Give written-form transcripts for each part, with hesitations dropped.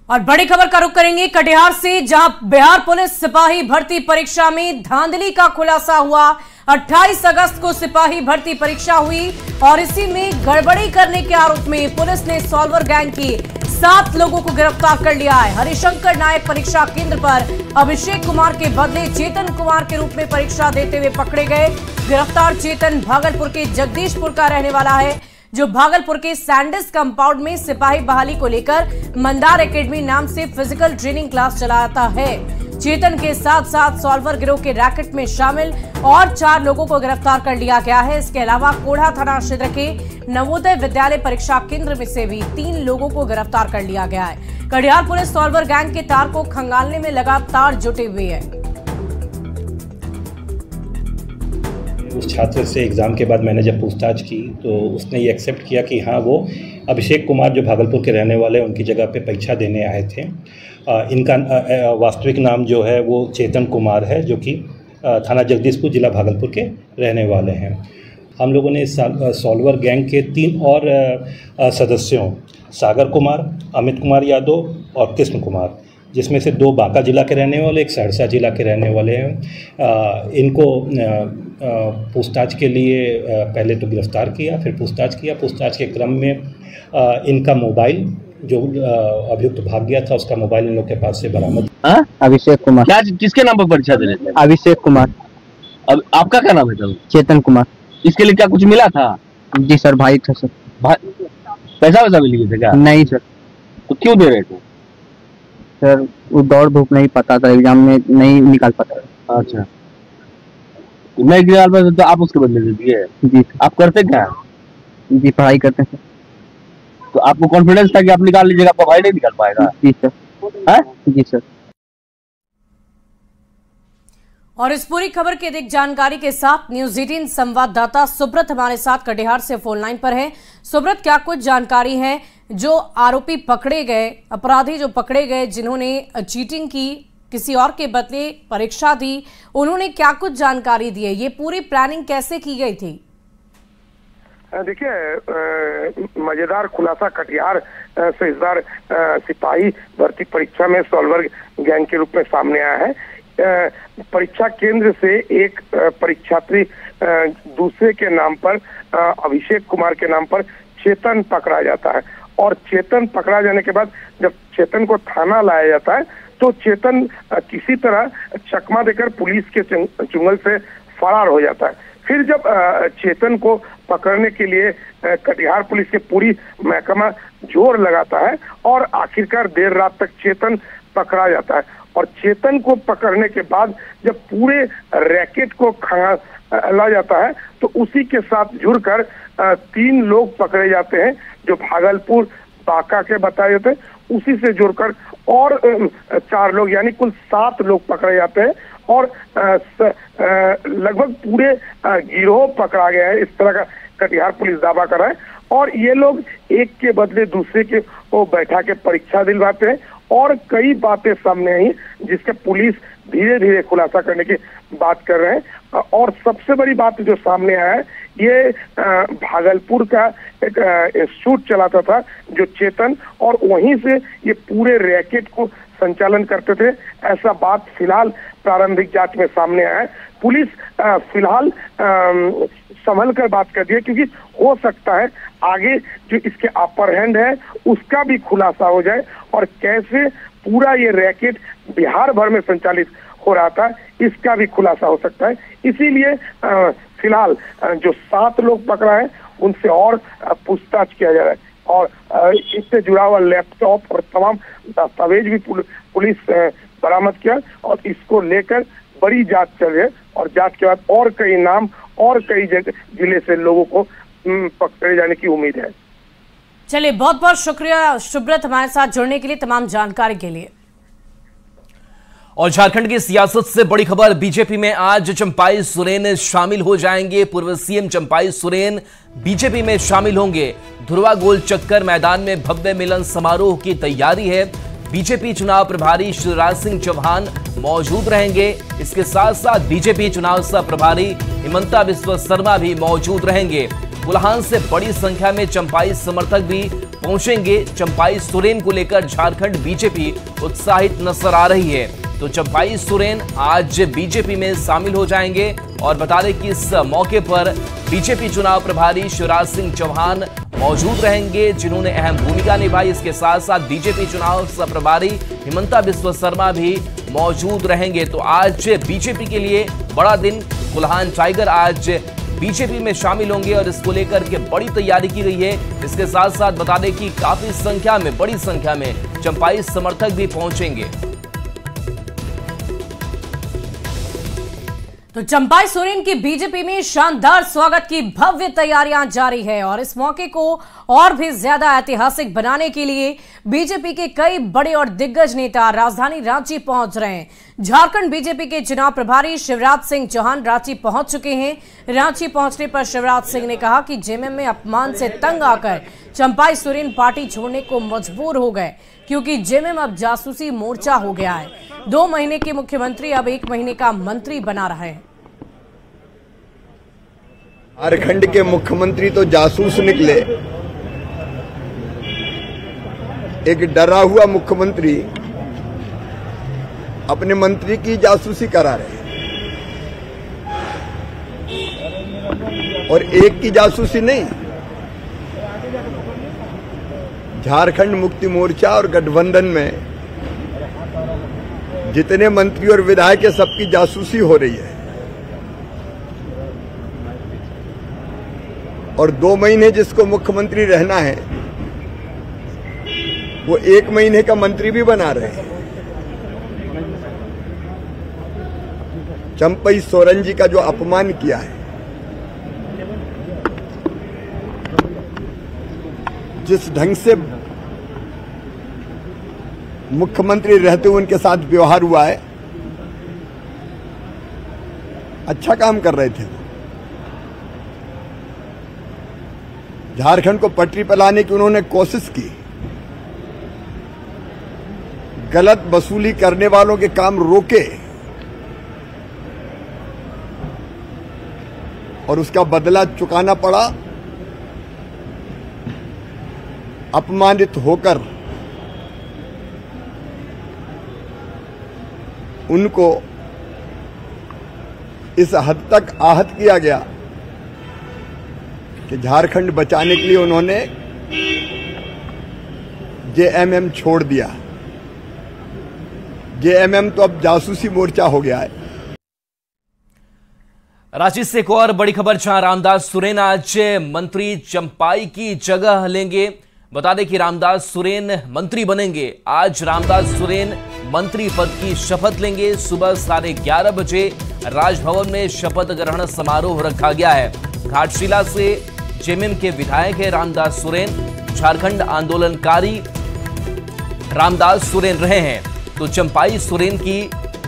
और बड़ी खबर का रुख करेंगे कटिहार से, जहां बिहार पुलिस सिपाही भर्ती परीक्षा में धांधली का खुलासा हुआ। 28 अगस्त को सिपाही भर्ती परीक्षा हुई और इसी में गड़बड़ी करने के आरोप में पुलिस ने सॉल्वर गैंग की 7 लोगों को गिरफ्तार कर लिया है। हरिशंकर नायक परीक्षा केंद्र पर अभिषेक कुमार के बदले चेतन कुमार के रूप में परीक्षा देते हुए पकड़े गए। गिरफ्तार चेतन भागलपुर के जगदीशपुर का रहने वाला है, जो भागलपुर के सैंडिस कंपाउंड में सिपाही बहाली को लेकर मंदार एकेडमी नाम से फिजिकल ट्रेनिंग क्लास चलाता है। चेतन के साथ साथ सॉल्वर गिरोह के रैकेट में शामिल और 4 लोगों को गिरफ्तार कर लिया गया है। इसके अलावा कोढ़ा थाना क्षेत्र के नवोदय विद्यालय परीक्षा केंद्र में से भी 3 लोगों को गिरफ्तार कर लिया गया है। कटिहार पुलिस सॉल्वर गैंग के तार को खंगालने में लगातार जुटी हुई है। उस छात्र से एग्ज़ाम के बाद मैंने जब पूछताछ की तो उसने ये एक्सेप्ट किया कि हाँ, वो अभिषेक कुमार जो भागलपुर के रहने वाले उनकी जगह पे परीक्षा देने आए थे। इनका वास्तविक नाम जो है वो चेतन कुमार है, जो कि थाना जगदीशपुर जिला भागलपुर के रहने वाले हैं। हम लोगों ने इस सॉल्वर गैंग के 3 और सदस्यों सागर कुमार, अमित कुमार यादव और कृष्ण कुमार, जिसमें से 2 बांका जिला के रहने वाले, एक सहरसा जिला के रहने वाले हैं। इनको पूछताछ के लिए पहले तो गिरफ्तार किया, फिर पूछताछ किया। पूछताछ के क्रम में इनका मोबाइल जो अभियुक्त भाग गया था, उसका मोबाइल इन लोग के पास से बरामद। अभिषेक कुमार। क्या किसके नाम पर परीक्षा दे रहे थे? अभिषेक कुमार। अब आपका क्या नाम है सर? चेतन कुमार। इसके लिए क्या कुछ मिला था? जी सर, भाई था सर। पैसा वैसा भी लिए थे क्या? नहीं सर। तो क्यों दे रहे थे सर? वो दौड़ धूप नहीं पता था, एग्जाम में नहीं निकाल पाता था। अच्छा, नहीं निकाल पाते तो आप उसके बदले दे दिए? जी। आप करते क्या? जी, पढ़ाई करते हैं। तो आपको कॉन्फिडेंस था कि आप निकाल लीजिएगा, आपका भाई नहीं निकाल पाएगा? जी सर। है? जी सर। और इस पूरी खबर की अधिक जानकारी के साथ न्यूज 18 संवाददाता सुब्रत हमारे साथ कटिहार से फोन लाइन पर है। सुब्रत, क्या कुछ जानकारी है? जो आरोपी पकड़े गए, अपराधी जो पकड़े गए, जिन्होंने चीटिंग की, किसी और के बदले परीक्षा दी, उन्होंने क्या कुछ जानकारी दी है? ये पूरी प्लानिंग कैसे की गई थी? देखिए, मजेदार खुलासा कटिहार से इस बार सिपाही भर्ती परीक्षा में सॉल्वर गैंग के रूप में सामने आया है। परीक्षा केंद्र से एक परीक्षार्थी दूसरे के नाम पर, अभिषेक कुमार के नाम पर चेतन पकड़ा जाता है। और चेतन पकड़ा जाने के बाद जब चेतन को थाना लाया जाता है तो चेतन किसी तरह चकमा देकर पुलिस के चुंगल से फरार हो जाता है। फिर जब चेतन को पकड़ने के लिए कटिहार पुलिस के पूरी महकमा जोर लगाता है और आखिरकार देर रात तक चेतन पकड़ा जाता है। और चेतन को पकड़ने के बाद जब पूरे रैकेट को खंगाला जाता है तो उसी के साथ जुड़कर 3 लोग पकड़े जाते हैं, जो भागलपुर बांका के बताए जाते हैं। उसी से जुड़कर और 4 लोग, यानी कुल 7 लोग पकड़े जाते हैं और लगभग पूरे गिरोह पकड़ा गया है, इस तरह का कटिहार पुलिस दावा कर रहा है। और ये लोग एक के बदले दूसरे के को बैठा के परीक्षा दिलवाते हैं और कई बातें सामने आई जिसके पुलिस धीरे धीरे खुलासा करने की बात कर रहे हैं। और सबसे बड़ी बात जो सामने आया है, ये भागलपुर का एक इंस्टीट्यूट चलाता था जो चेतन, और वहीं से ये पूरे रैकेट को संचालन करते थे, ऐसा बात फिलहाल प्रारंभिक जांच में सामने आया है। पुलिस फिलहाल संभल कर बात कर दी है, क्योंकि हो सकता है आगे जो इसके अपर हैंड है उसका भी खुलासा हो जाए और कैसे पूरा ये रैकेट बिहार भर में संचालित हो रहा था इसका भी खुलासा हो सकता है। इसीलिए फिलहाल जो 7 लोग पकड़ा है उनसे और पूछताछ किया जा रहा है और इससे जुड़ा हुआ लैपटॉप और तमाम दस्तावेज भी पुलिस बरामद किया और इसको लेकर बड़ी जांच चल रही है। और जांच के बाद और कई नाम और कई जिले से लोगों को पकड़े जाने की उम्मीद है। चलिए, बहुत बहुत शुक्रिया सुब्रत हमारे साथ जुड़ने के लिए, तमाम जानकारी के लिए। और झारखंड की सियासत से बड़ी खबर, बीजेपी में आज चंपाई सोरेन शामिल हो जाएंगे। पूर्व सीएम चंपाई सोरेन बीजेपी में शामिल होंगे। धुरवा गोल चक्कर मैदान में भव्य मिलन समारोह की तैयारी है। बीजेपी चुनाव प्रभारी शिवराज सिंह चौहान मौजूद रहेंगे। इसके साथ साथ बीजेपी चुनाव सह प्रभारी हिमंता बिस्वा शर्मा भी मौजूद रहेंगे। बुलहान से बड़ी संख्या में चंपाई समर्थक भी पहुंचेंगे। चंपाई सोरेन को लेकर झारखंड बीजेपी उत्साहित नजर आ रही है। तो चंपाई सोरेन आज बीजेपी में शामिल हो जाएंगे और बता दें कि इस मौके पर बीजेपी चुनाव प्रभारी शिवराज सिंह चौहान मौजूद रहेंगे, जिन्होंने अहम भूमिका निभाई। इसके साथ साथ बीजेपी चुनाव सह प्रभारी हिमंता बिस्वा शर्मा भी मौजूद रहेंगे। तो आज बीजेपी के लिए बड़ा दिन। कोल्हान टाइगर आज बीजेपी में शामिल होंगे और इसको लेकर के बड़ी तैयारी की गई है। इसके साथ साथ बता दें कि काफी संख्या में, बड़ी संख्या में चंपाई समर्थक भी पहुंचेंगे। तो चंपाई सोरेन की बीजेपी में शानदार स्वागत की भव्य तैयारियां जारी है और इस मौके को और भी ज्यादा ऐतिहासिक बनाने के लिए बीजेपी के कई बड़े और दिग्गज नेता राजधानी रांची पहुंच रहे हैं। झारखंड बीजेपी के चुनाव प्रभारी शिवराज सिंह चौहान रांची पहुंच चुके हैं। रांची पहुंचने पर शिवराज सिंह ने कहा कि जेएमएम में अपमान से तंग आकर चंपाई सोरेन पार्टी छोड़ने को मजबूर हो गए, क्योंकि जेएमएम अब जासूसी मोर्चा हो गया है। 2 महीने के मुख्यमंत्री अब 1 महीने का मंत्री बना रहे हैं। झारखंड के मुख्यमंत्री तो जासूस निकले। एक डरा हुआ मुख्यमंत्री अपने मंत्री की जासूसी करा रहे और एक की जासूसी नहीं। झारखंड मुक्ति मोर्चा और गठबंधन में जितने मंत्री और विधायक है, सबकी जासूसी हो रही है। और 2 महीने जिसको मुख्यमंत्री रहना है, वो 1 महीने का मंत्री भी बना रहे हैं। चंपाई सोरेन जी का जो अपमान किया है, जिस ढंग से मुख्यमंत्री रहते हुए उनके साथ व्यवहार हुआ है, अच्छा काम कर रहे थे। झारखंड को पटरी पर लाने की उन्होंने कोशिश की। गलत वसूली करने वालों के काम रोके और उसका बदला चुकाना पड़ा। अपमानित होकर उनको इस हद तक आहत किया गया कि झारखंड बचाने के लिए उन्होंने जेएमएम छोड़ दिया। जेएमएम तो अब जासूसी मोर्चा हो गया है। रांची से एक और बड़ी खबर, जहां रामदास सोरेन आज मंत्री चंपाई की जगह लेंगे। बता दें कि रामदास सोरेन मंत्री बनेंगे। आज रामदास सोरेन मंत्री पद की शपथ लेंगे। सुबह 11:30 बजे राजभवन में शपथ ग्रहण समारोह रखा गया है। घाटशिला से जेएमएम के विधायक है रामदास सोरेन। झारखंड आंदोलनकारी रामदास सोरेन रहे हैं, तो चंपाई सोरेन की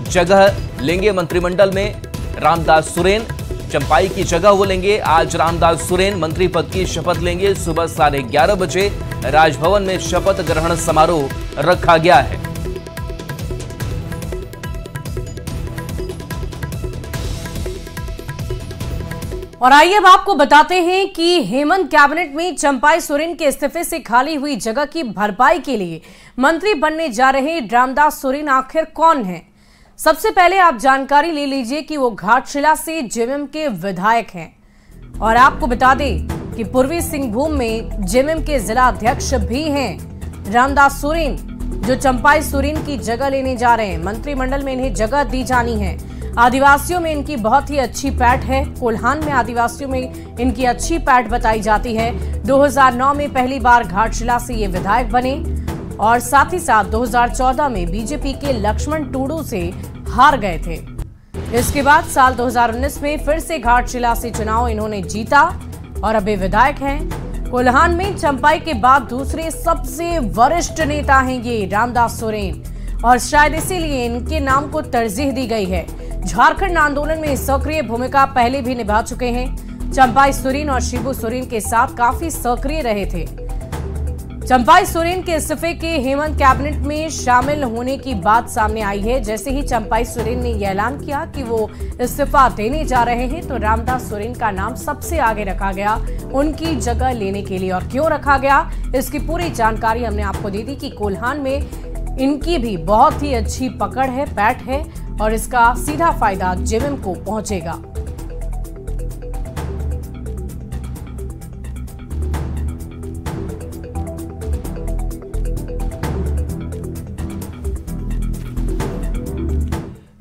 जगह लेंगे मंत्रिमंडल में। रामदास सोरेन चंपाई की जगह वो लेंगे। आज रामदास सोरेन मंत्री पद की शपथ लेंगे। सुबह 11:30 बजे राजभवन में शपथ ग्रहण समारोह रखा गया है। और आइए अब आपको बताते हैं कि हेमंत कैबिनेट में चंपाई सोरेन के इस्तीफे से खाली हुई जगह की भरपाई के लिए मंत्री बनने जा रहे रामदास सोरेन आखिर कौन हैं। सबसे पहले आप जानकारी ले लीजिए कि वो घाटशिला से जेएमएम के विधायक हैं। और आपको बता दें कि पूर्वी सिंहभूम में जेएमएम के जिला अध्यक्ष भी हैं रामदास सोरेन, जो चंपाई सोरेन की जगह लेने जा रहे हैं। मंत्रिमंडल में इन्हें जगह दी जानी है। आदिवासियों में इनकी बहुत ही अच्छी पैठ है। कोल्हान में आदिवासियों में इनकी अच्छी पैठ बताई जाती है। 2009 में पहली बार घाटशिला से ये विधायक बने और साथ ही साथ 2014 में बीजेपी के लक्ष्मण टूडू से हार गए थे। इसके बाद साल 2019 में फिर से घाटशिला से चुनाव इन्होंने जीता और अभी विधायक हैं। कोल्हान में चंपाई के बाद दूसरे सबसे वरिष्ठ नेता हैं ये रामदास सोरेन, और शायद इसीलिए इनके नाम को तरजीह दी गई है। झारखंड आंदोलन में सक्रिय भूमिका पहले भी निभा चुके हैं। चंपाई सोरेन और शिबू सोरेन के साथ काफी सक्रिय रहे थे। चंपाई सोरेन के इस्तीफे के हेमंत कैबिनेट में शामिल होने की बात सामने आई है। जैसे ही चंपाई सोरेन ने यह ऐलान किया कि वो इस्तीफा देने जा रहे हैं तो रामदास सोरेन का नाम सबसे आगे रखा गया उनकी जगह लेने के लिए। और क्यों रखा गया, इसकी पूरी जानकारी हमने आपको दे दी कि कोल्हान में इनकी भी बहुत ही अच्छी पकड़ है, बैट है और इसका सीधा फायदा जेएमएम को पहुंचेगा।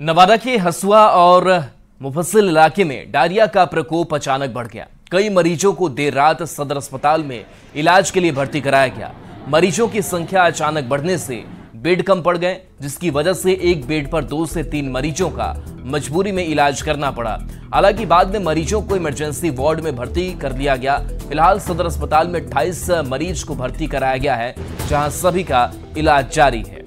नवादा के हसुआ और मुफस्सिल इलाके में डायरिया का प्रकोप अचानक बढ़ गया। कई मरीजों को देर रात सदर अस्पताल में इलाज के लिए भर्ती कराया गया। मरीजों की संख्या अचानक बढ़ने से बेड कम पड़ गए, जिसकी वजह से एक बेड पर 2 से 3 मरीजों का मजबूरी में इलाज करना पड़ा। हालांकि बाद में मरीजों को इमरजेंसी वार्ड में भर्ती कर दिया गया। फिलहाल सदर अस्पताल में 28 मरीज को भर्ती कराया गया है, जहां सभी का इलाज जारी है।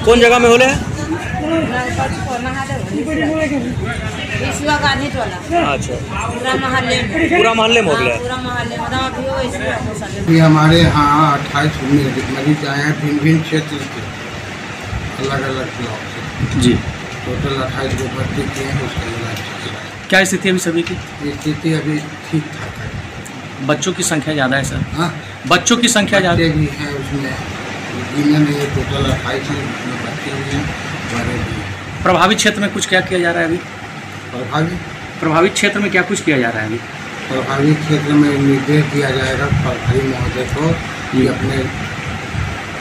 कौन जगह में होले? अच्छा, पूरा मोहल्ले में हो गया। हमारे यहाँ 28 मरीज आए हैं भिन्न क्षेत्र से, अलग अलग ब्लॉक से जी। टोटल 28 को भर्ती किए हैं, उसका इलाज चल रहा है। क्या स्थिति अभी सभी की? स्थिति अभी ठीक ठाक है। बच्चों की संख्या ज़्यादा है सर? हाँ, बच्चों की संख्या ज़्यादा भी है उसमें, टोटल 28 में भर्ती हुए हैं। प्रभावित क्षेत्र में कुछ क्या किया जा रहा है अभी? प्रभावित क्षेत्र में क्या कुछ किया जा रहा है अभी? प्रभावित क्षेत्र में निर्देश दिया जाएगा प्रभारी महोदय को कि अपने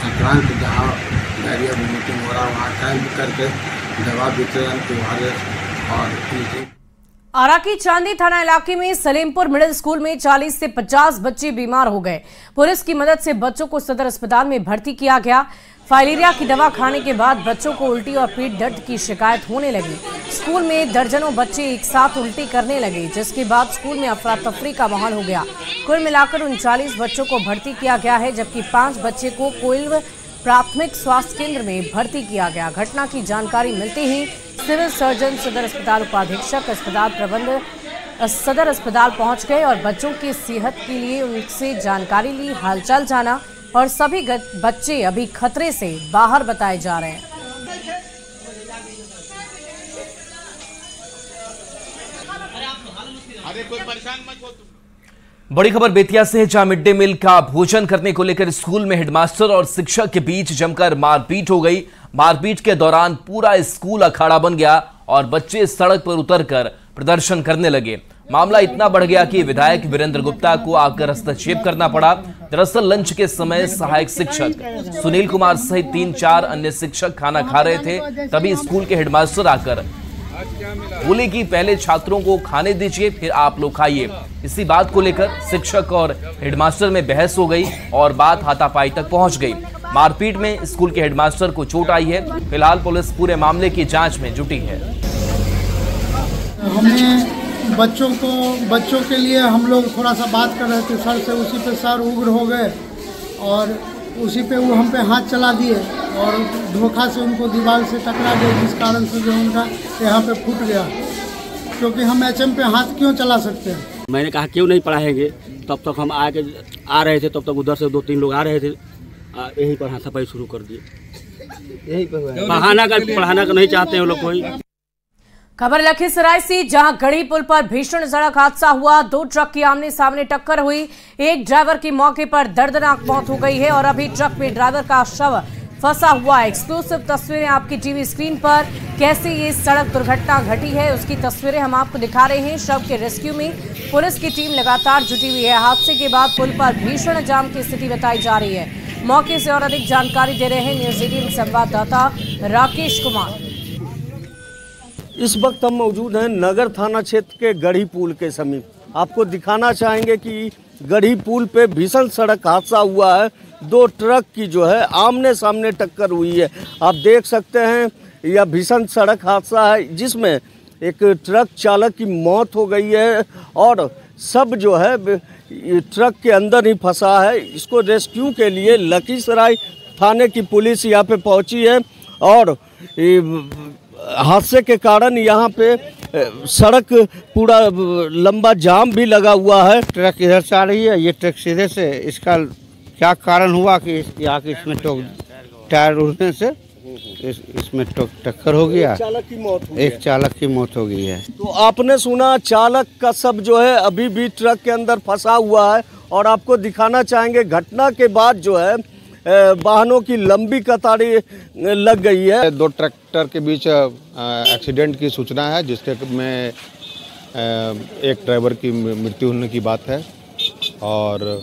आक्रांत जहाँ डायरिया वोमिटिंग हो रहा है वहाँ कैंप करके दवा वितरण और आरा की चांदी थाना इलाके में सलेमपुर मिडिल स्कूल में 40 से 50 बच्चे बीमार हो गए। पुलिस की मदद से बच्चों को सदर अस्पताल में भर्ती किया गया। फाइलेरिया की दवा खाने के बाद बच्चों को उल्टी और पेट दर्द की शिकायत होने लगी। स्कूल में दर्जनों बच्चे एक साथ उल्टी करने लगे, जिसके बाद स्कूल में अफरा तफरी का माहौल हो गया। कुल मिलाकर 39 बच्चों को भर्ती किया गया है, जबकि 5 बच्चे को कोइल प्राथमिक स्वास्थ्य केंद्र में भर्ती किया गया। घटना की जानकारी मिलते ही सिविल सर्जन, सदर अस्पताल उपाधीक्षक, अस्पताल प्रबंध सदर अस्पताल पहुंच गए और बच्चों की सेहत के लिए उनसे जानकारी ली, हालचाल जाना और सभी बच्चे अभी खतरे से बाहर बताए जा रहे हैं। बड़ी खबर बेतिया से है, जहां मिड डे मील का भोजन करने को लेकर स्कूल में हेडमास्टर और शिक्षक के बीच जमकर मारपीट हो गई। मारपीट के दौरान पूरा स्कूल अखाड़ा बन गया और बच्चे सड़क पर उतरकर प्रदर्शन करने लगे। मामला इतना बढ़ गया कि विधायक वीरेंद्र गुप्ता को आकर हस्तक्षेप करना पड़ा। दरअसल लंच के समय सहायक शिक्षक सुनील कुमार सहित 3-4 अन्य शिक्षक खाना खा रहे थे, तभी स्कूल के हेडमास्टर आकर बोले कि पहले छात्रों को खाने दीजिए, फिर आप लोग खाइए। इसी बात को लेकर शिक्षक और हेडमास्टर में बहस हो गई और बात हाथापाई तक पहुंच गई। मारपीट में स्कूल के हेडमास्टर को चोट आई है। फिलहाल पुलिस पूरे मामले की जांच में जुटी है। हमने बच्चों के लिए हम लोग थोड़ा सा बात कर रहे थे सर से, उसी पे सर उग्र हो गए और उसी पे वो हम पे हाथ चला दिए और धोखा से उनको दीवार से टकरा गए, जिस कारण से जो उनका यहाँ पे फूट गया। क्योंकि हम एचएम पे हाथ क्यों चला सकते हैं? मैंने कहा क्यों नहीं पढ़ाएंगे, तब तक हम आ रहे थे, तब तक उधर से 2-3 लोग आ रहे थे, यहीं पर हाथापाई शुरू कर दिए। यहीं पर पढ़ाना का नहीं चाहते हैं लोग कोई। खबर लखीसराय से, जहां गढ़ी पुल पर भीषण सड़क हादसा हुआ। 2 ट्रक की आमने सामने टक्कर हुई। एक ड्राइवर की मौके पर दर्दनाक मौत हो गई है और अभी ट्रक में ड्राइवर का शव फंसा हुआ है। एक्सक्लूसिव तस्वीरें आपकी टीवी स्क्रीन पर। कैसे ये सड़क दुर्घटना घटी है उसकी तस्वीरें हम आपको दिखा रहे हैं। शव के रेस्क्यू में पुलिस की टीम लगातार जुटी हुई है। हादसे के बाद पुल पर भीषण जाम की स्थिति बताई जा रही है। मौके से और अधिक जानकारी दे रहे हैं न्यूज़ 18 संवाददाता राकेश कुमार। इस वक्त हम मौजूद हैं नगर थाना क्षेत्र के गढ़ी पुल के समीप। आपको दिखाना चाहेंगे कि गढ़ी पुल पे भीषण सड़क हादसा हुआ है। 2 ट्रक की जो है आमने सामने टक्कर हुई है। आप देख सकते हैं यह भीषण सड़क हादसा है, जिसमें एक ट्रक चालक की मौत हो गई है और सब जो है ये ट्रक के अंदर ही फंसा है। इसको रेस्क्यू के लिए लखीसराय थाने की पुलिस यहाँ पे पहुंची है और हादसे के कारण यहाँ पे सड़क पूरा लंबा जाम भी लगा हुआ है। ट्रक इधर से आ रही है, ये ट्रक सीधे से, इसका क्या कारण हुआ कि यहाँ के इसमें टायर उड़ने से इसमें टक्कर हो गया, एक चालक की मौत हो गई है। तो आपने सुना, चालक का सब जो है अभी भी ट्रक के अंदर फंसा हुआ है और आपको दिखाना चाहेंगे घटना के बाद जो है वाहनों की लंबी कतारें लग गई है। 2 ट्रैक्टर के बीच एक्सीडेंट की सूचना है, जिसके में एक ड्राइवर की मृत्यु होने की बात है और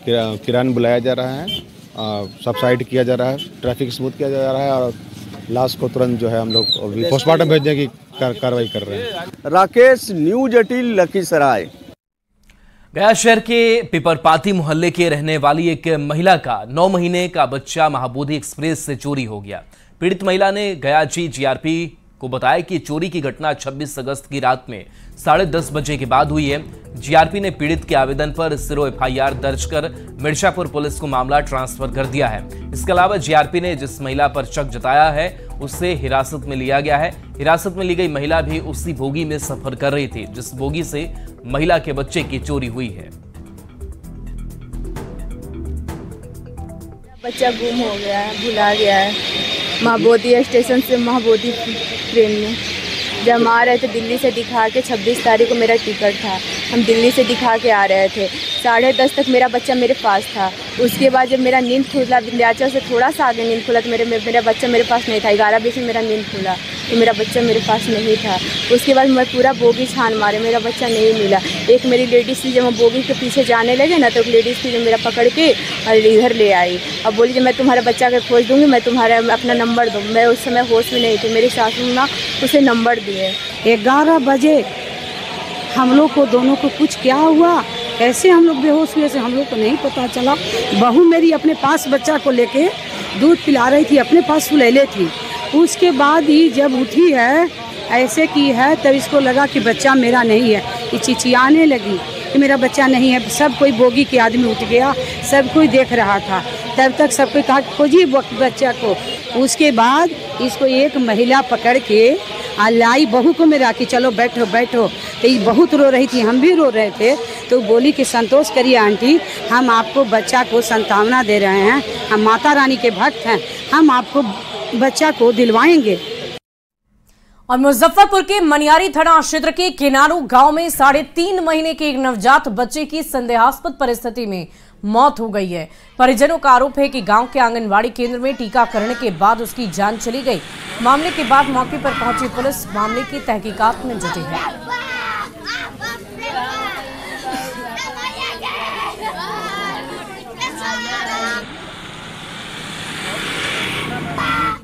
किरान बुलाया जा रहा है, सबसाइड किया जा रहा है, ट्रैफिक स्मूथ किया जा रहा है और लाश को तुरंत जो है हम लोग पोस्टमार्टम भेजने की कार्रवाई कर रहे हैं। राकेश, न्यूज 18 लखीसराय। गया शहर के पिपरपाती मोहल्ले के रहने वाली एक महिला का 9 महीने का बच्चा महाबोधि एक्सप्रेस से चोरी हो गया। पीड़ित महिला ने गया जीआरपी को बताया कि चोरी की घटना 26 अगस्त की रात में 10:30 बजे के बाद हुई है। जीआरपी ने पीड़ित के आवेदन पर सिरो एफआईआर दर्ज कर मिर्जापुर पुलिस को मामला ट्रांसफर कर दिया है। इसके अलावा जीआरपी ने जिस महिला पर शक जताया है उसे हिरासत में लिया गया है। हिरासत में ली गई महिला भी उसी बोगी में सफर कर रही थी जिस बोगी से महिला के बच्चे की चोरी हुई है। बच्चा गुम हो गया है, भुला गया है। महाबोधि स्टेशन से महाबोधि ट्रेन में जब हम आ रहे थे दिल्ली से दिखा के, 26 तारीख को मेरा टिकट था, हम दिल्ली से दिखा के आ रहे थे। 10:30 तक मेरा बच्चा मेरे पास था। उसके बाद जब मेरा नींद खुला, विंध्याचल से थोड़ा सा आगे नींद खुला तो मेरा बच्चा मेरे पास नहीं था। 11:20 में मेरा नींद खुला तो मेरा बच्चा मेरे पास नहीं था। उसके बाद मैं पूरा बोगी छान मारे, मेरा बच्चा नहीं मिला। एक मेरी लेडीज़ थी, जब हम बोगी के पीछे जाने लगे ना तो एक लेडीज़ थी जो मेरा पकड़ के और इधर ले आई। अब बोली मैं तुम्हारे बच्चा के खोज दूँगी, मैं तुम्हारा अपना नंबर दूँ। मैं उस समय होश में नहीं थी, मेरी सासू माँ उसे नंबर दिए। 11 बजे हम लोग को दोनों को कुछ क्या हुआ, कैसे हम लोग बेहोश हुए से हम लोग को नहीं पता चला। बहू मेरी अपने पास बच्चा को लेके दूध पिला रही थी, अपने पास सुलेले थी। उसके बाद ही जब उठी है ऐसे की है तब इसको लगा कि बच्चा मेरा नहीं है। ये चिचियाने लगी कि मेरा बच्चा नहीं है। सब कोई बोगी के आदमी उठ गया, सब कोई देख रहा था। तब तक सब कोई कहा खोजिए बच्चा को। उसके बाद इसको एक महिला पकड़ के लाई बहू को मेरा कि चलो बैठो बैठो। तो ये बहुत रो रही थी, हम भी रो रहे थे। तो बोली कि संतोष करिए आंटी, हम आपको बच्चा को संतावना दे रहे हैं, हम माता रानी के भक्त हैं, हम आपको बच्चा को दिलवाएंगे। और मुजफ्फरपुर के मनियारी थाना क्षेत्र के किनारू गांव में 3.5 महीने के एक नवजात बच्चे की संदेहास्पद परिस्थिति में मौत हो गई है। परिजनों का आरोप है कि गांव के आंगनवाड़ी केंद्र में टीकाकरण के बाद उसकी जान चली गई। मामले के बाद मौके पर पहुंची पुलिस मामले की तहकीकात में जुटी है।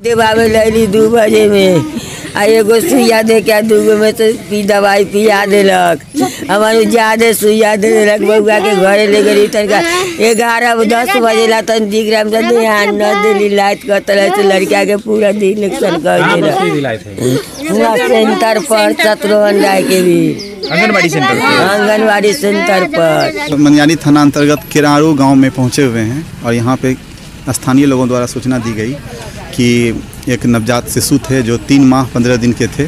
देवावे लैली 2 बजे में आ एगो सुइया दे के 2 में से दवाई पिया देलक। हमारे ज्यादा सुइया दे देलक, बउआ के घरे ले गई। तनका 11-10 बजे ला तन दिग्राम से ध्यान न दिली लाइट कतल से लड़का के पूरा दिन इलेक्शन कर देला। सेंटर पर शत्रुघ्न राय के भी आंगनबाड़ी सेंटर पर। मनियारी थाना अंतर्गत किरारू गांव में पहुंचे हुए हैं और यहाँ पे स्थानीय लोगों द्वारा सूचना दी गई कि एक नवजात शिशु थे जो 3 माह 15 दिन के थे।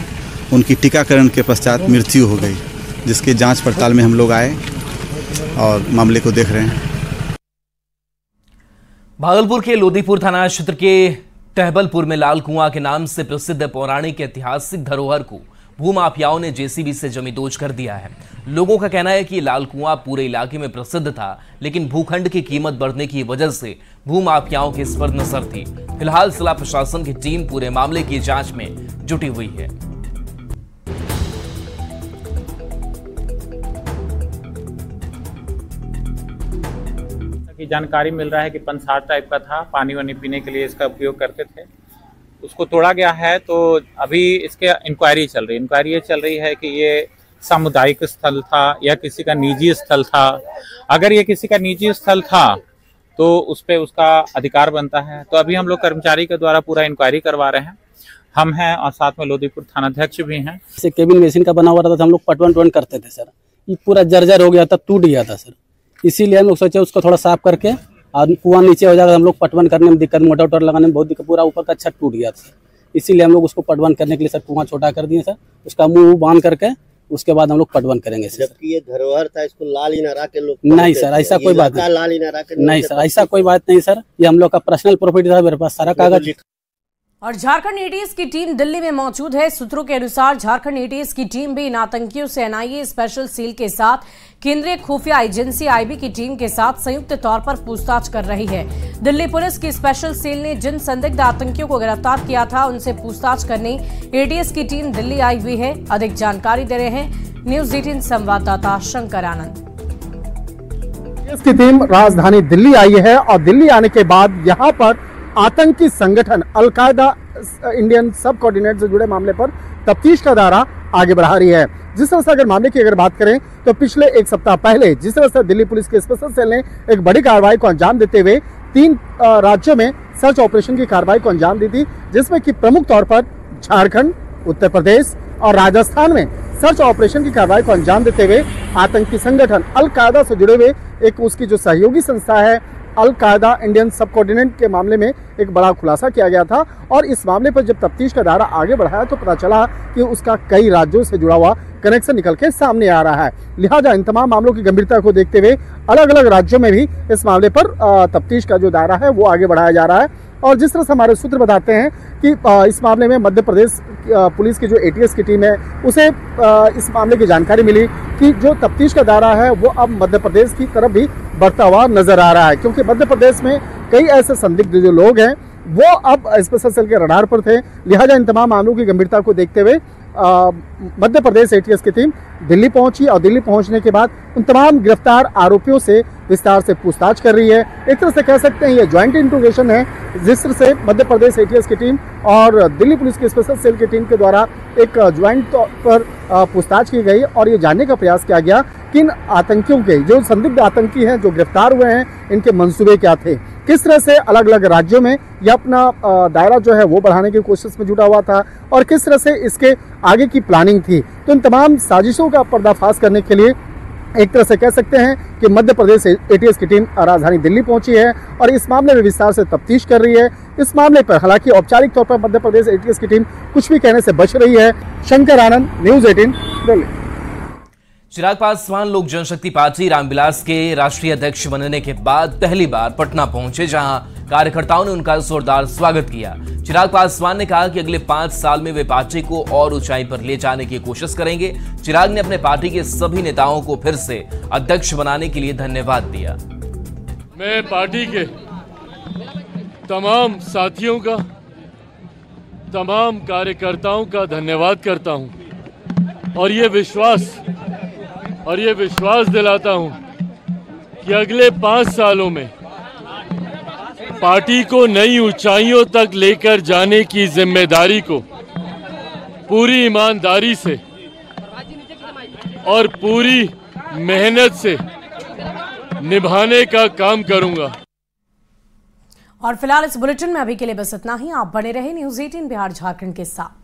उनकी टीकाकरण के पश्चात मृत्यु हो गई, जिसके जांच पड़ताल में हम लोग आए और मामले को देख रहे हैं। भागलपुर के लोदीपुर थाना क्षेत्र के टहबलपुर में लाल कुआं के नाम से प्रसिद्ध पौराणिक ऐतिहासिक धरोहर को भूमाफियाओं ने जेसीबी से जमींदोज कर दिया है। लोगों का कहना है कि लाल कुआं पूरे इलाके में प्रसिद्ध था, लेकिन भूखंड की कीमत बढ़ने की वजह से भूमाफियाओं की इस पर नजर थी। फिलहाल जिला प्रशासन की टीम पूरे मामले की जांच में जुटी हुई है। की जानकारी मिल रहा है कि पंसार टाइप का था, पानी वानी पीने के लिए इसका उपयोग करते थे। उसको तोड़ा गया है, तो अभी इसके इंक्वायरी चल रही है। इंक्वायरी ये चल रही है कि ये सामुदायिक स्थल था या किसी का निजी स्थल था। अगर ये किसी का निजी स्थल था तो उस पर उसका अधिकार बनता है। तो अभी हम लोग कर्मचारी के द्वारा पूरा इंक्वायरी करवा रहे हैं, हम हैं और साथ में लोदीपुर थानाध्यक्ष भी हैं। केबिन मशीन का बना हुआ था, हम लोग पटवन करते थे सर। ये पूरा जर्जर हो गया था, टूट गया था सर। इसीलिए हम लोग सोचे उसको थोड़ा साफ करके और कुआं नीचे हो जाएगा, हम लोग पटवन करने में दिक्कत, मोटर वोटर लगाने में बहुत दिक्कत, पूरा ऊपर का छत टूट गया था। इसीलिए हम लोग उसको पटवन करने के लिए सर कुआं छोटा कर दिए सर, उसका मुंह बांध करके उसके बाद हम लोग पटवन करेंगे सर। जबकि ये धरोहर था, इसको लाल इनारा के लोग नहीं सर, ऐसा कोई बात नहीं, लाल इनारा के नहीं सर, ऐसा कोई बात नहीं सर, ये हम लोग का पर्सनल प्रॉपर्टी था, मेरे पास सारा कागज। और झारखंड एटीएस की टीम दिल्ली में मौजूद है। सूत्रों के अनुसार झारखंड एटीएस की टीम भी इन आतंकियों से एनआईए स्पेशल सेल के साथ केंद्रीय खुफिया एजेंसी आईबी की टीम के साथ संयुक्त तौर पर पूछताछ कर रही है। दिल्ली पुलिस की स्पेशल सेल ने जिन संदिग्ध आतंकियों को गिरफ्तार किया था उनसे पूछताछ करने एटीएस की टीम दिल्ली आई हुई है। अधिक जानकारी दे रहे हैं न्यूज 18 संवाददाता शंकर आनंद। एटीएस की टीम राजधानी दिल्ली आई है और दिल्ली आने के बाद यहाँ पर आतंकी संगठन अलकायदा इंडियन सब कोऑर्डिनेट से जुड़े मामले पर तफ्तीश का दायरा आगे बढ़ा रही है। जिस तरह से अगर मामले की अगर बात करें तो पिछले एक सप्ताह पहले जिस तरह से दिल्ली पुलिस के स्पेशल सेल ने एक बड़ी कार्रवाई को अंजाम देते हुए 3 राज्यों में सर्च ऑपरेशन की कार्रवाई को अंजाम दी थी, जिसमें कि प्रमुख तौर पर झारखंड, उत्तर प्रदेश और राजस्थान में सर्च ऑपरेशन की कार्रवाई को अंजाम देते हुए आतंकी संगठन अलकायदा से जुड़े हुए एक उसकी जो सहयोगी संस्था है अलकायदा इंडियन सब कोऑर्डिनेट के मामले में एक बड़ा खुलासा किया गया था। और इस मामले पर जब तफ्तीश का दायरा आगे बढ़ाया तो पता चला कि उसका कई राज्यों से जुड़ा हुआ कनेक्शन निकल के सामने आ रहा है। लिहाजा इन तमाम मामलों की गंभीरता को देखते हुए अलग अलग राज्यों में भी इस मामले पर तफ्तीश का जो दायरा है वो आगे बढ़ाया जा रहा है। और जिस तरह से हमारे सूत्र बताते हैं कि इस मामले में मध्य प्रदेश पुलिस की जो एटीएस की टीम है उसे इस मामले की जानकारी मिली कि जो तफ्तीश का दायरा है वो अब मध्य प्रदेश की तरफ भी बढ़ता हुआ नजर आ रहा है, क्योंकि मध्य प्रदेश में कई ऐसे संदिग्ध जो लोग हैं वो अब स्पेशल सेल के रडार पर थे। लिहाजा इन तमाम मामलों की गंभीरता को देखते हुए मध्य प्रदेश एटीएस की टीम दिल्ली पहुंची और दिल्ली पहुंचने के बाद उन तमाम गिरफ्तार आरोपियों से विस्तार से पूछताछ कर रही है। एक तरह से कह सकते हैं ये ज्वाइंट इंट्रोगेशन है, जिस तरह से मध्य प्रदेश एटीएस की टीम और दिल्ली पुलिस की स्पेशल सेल की टीम के द्वारा एक ज्वाइंट तौर पर पूछताछ की गई और ये जानने का प्रयास किया गया कि इन आतंकियों के जो संदिग्ध आतंकी हैं जो गिरफ्तार हुए हैं इनके मंसूबे क्या थे, किस तरह से अलग अलग राज्यों में यह अपना दायरा जो है वो बढ़ाने की कोशिश में जुटा हुआ था और किस तरह से इसके आगे की प्लानिंग थी। तो इन तमाम साजिशों का पर्दाफाश करने के लिए एक तरह से कह सकते हैं कि मध्य प्रदेश एटीएस की टीम राजधानी दिल्ली पहुंची है और इस मामले में विस्तार से तफ्तीश कर रही है। इस मामले पर हालांकि औपचारिक तौर पर मध्य प्रदेश एटीएस की टीम कुछ भी कहने से बच रही है। शंकर आनंद, न्यूज 18 दिल्ली। चिराग पासवान लोक जनशक्ति पार्टी रामविलास के राष्ट्रीय अध्यक्ष बनने के बाद पहली बार पटना पहुंचे, जहां कार्यकर्ताओं ने उनका जोरदार स्वागत किया। चिराग पासवान ने कहा कि अगले 5 साल में वे पार्टी को और ऊंचाई पर ले जाने की कोशिश करेंगे। चिराग ने अपने पार्टी के सभी नेताओं को फिर से अध्यक्ष बनाने के लिए धन्यवाद दिया। मैं पार्टी के तमाम साथियों का, तमाम कार्यकर्ताओं का धन्यवाद करता हूं और ये विश्वास दिलाता हूं कि अगले 5 सालों में पार्टी को नई ऊंचाइयों तक लेकर जाने की जिम्मेदारी को पूरी ईमानदारी से और पूरी मेहनत से निभाने का काम करूंगा। और फिलहाल इस बुलेटिन में अभी के लिए बस इतना ही। आप बने रहे न्यूज 18 बिहार झारखंड के साथ।